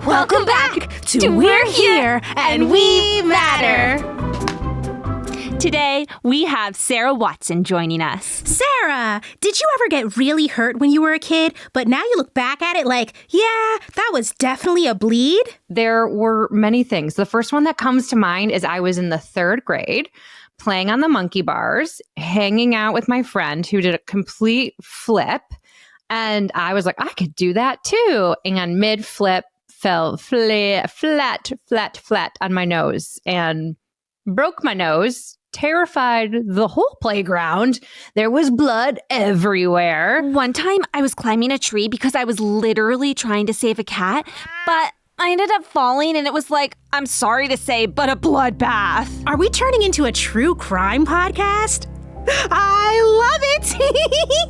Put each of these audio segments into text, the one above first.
Welcome back to We're Here and We Matter. Today, we have Sarah Watson joining us. Sarah, did you ever get really hurt when you were a kid, but now you look back at it like, yeah, that was definitely a bleed? There were many things. The first one that comes to mind is I was in the 3rd grade playing on the monkey bars, hanging out with my friend who did a complete flip. And I was like, I could do that too. And mid-flip fell flat on my nose and broke my nose. Terrified the whole playground. There was blood everywhere. One time I was climbing a tree because I was literally trying to save a cat, but I ended up falling and it was like, I'm sorry to say, but a bloodbath. Are we turning into a true crime podcast? I love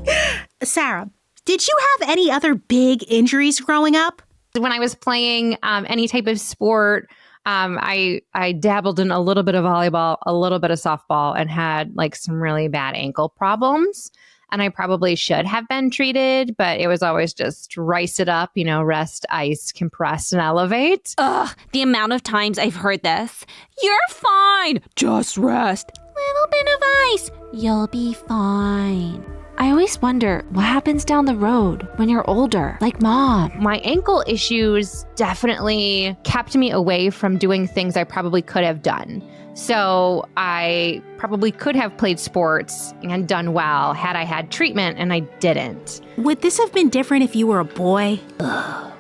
it! Sarah, did you have any other big injuries growing up? When I was playing any type of sport, I dabbled in a little bit of volleyball, a little bit of softball, and had like some really bad ankle problems. And I probably should have been treated, but it was always just rice it up, rest, ice, compress, and elevate. Ugh, the amount of times I've heard this. You're fine. Just rest. Little bit of ice. You'll be fine. I always wonder what happens down the road when you're older, like Mom. My ankle issues definitely kept me away from doing things I probably could have done. So I probably could have played sports and done well had I had treatment, and I didn't. Would this have been different if you were a boy? Ugh,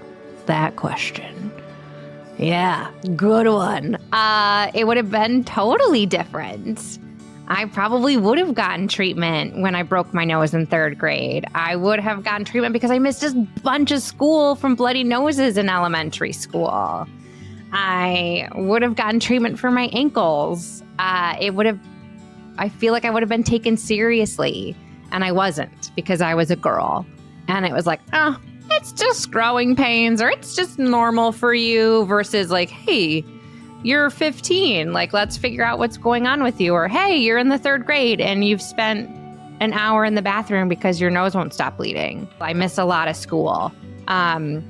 that question. Yeah, good one. It would have been totally different. I probably would have gotten treatment when I broke my nose in 3rd grade. I would have gotten treatment because I missed a bunch of school from bloody noses in elementary school. I would have gotten treatment for my ankles. I feel like I would have been taken seriously, and I wasn't because I was a girl. And it was like, oh, it's just growing pains, or it's just normal for you, versus like, hey, you're 15, like, let's figure out what's going on with you. Or, hey, you're in the 3rd grade and you've spent an hour in the bathroom because your nose won't stop bleeding. I missed a lot of school. And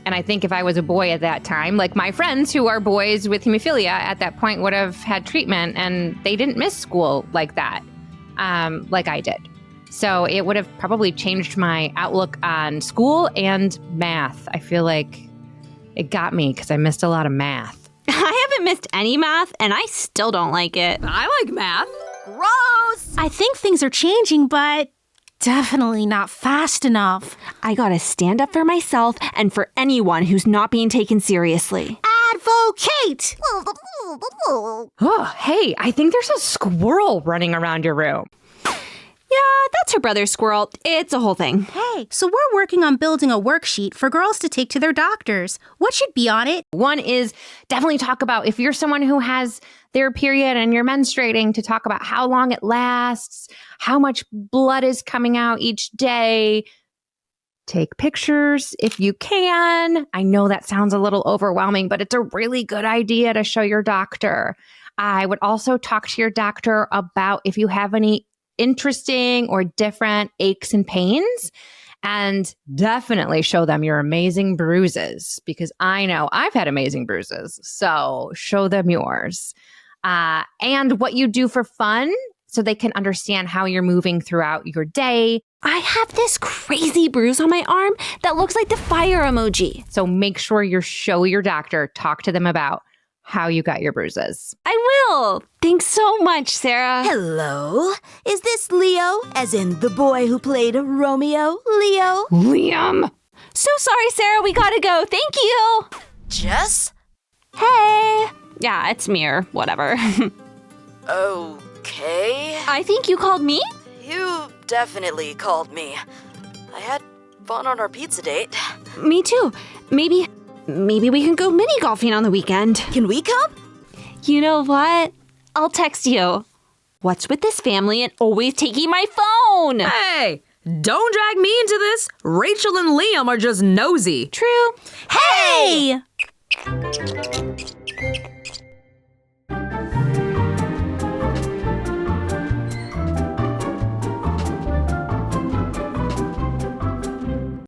I think if I was a boy at that time, like my friends who are boys with hemophilia at that point would have had treatment, and they didn't miss school like that, like I did. So it would have probably changed my outlook on school and math. I feel like it got me because I missed a lot of math. I haven't missed any math, and I still don't like it. I like math. Gross! I think things are changing, but definitely not fast enough. I gotta stand up for myself and for anyone who's not being taken seriously. Advocate! Oh, hey, I think there's a squirrel running around your room. Yeah, that's her brother Squirrel. It's a whole thing. Hey, so we're working on building a worksheet for girls to take to their doctors. What should be on it? One is definitely talk about if you're someone who has their period and you're menstruating, to talk about how long it lasts, how much blood is coming out each day. Take pictures if you can. I know that sounds a little overwhelming, but it's a really good idea to show your doctor. I would also talk to your doctor about if you have any interesting or different aches and pains, and definitely show them your amazing bruises, because I know I've had amazing bruises. So show them yours. And what you do for fun, so they can understand how you're moving throughout your day. I have this crazy bruise on my arm that looks like the fire emoji. So make sure you show your doctor, talk to them about how you got your bruises. I will. Thanks so much, Sarah. Hello? Is this Leo, as in the boy who played Romeo? Leo? Liam. So sorry, Sarah. We gotta go. Thank you. Jess? Hey. Yeah, it's me or whatever. Okay. I think you called me? You definitely called me. I had fun on our pizza date. Me too. Maybe we can go mini golfing on the weekend. Can we come? You know what? I'll text you. What's with this family and always taking my phone? Hey, don't drag me into this. Rachel and Liam are just nosy. True. Hey!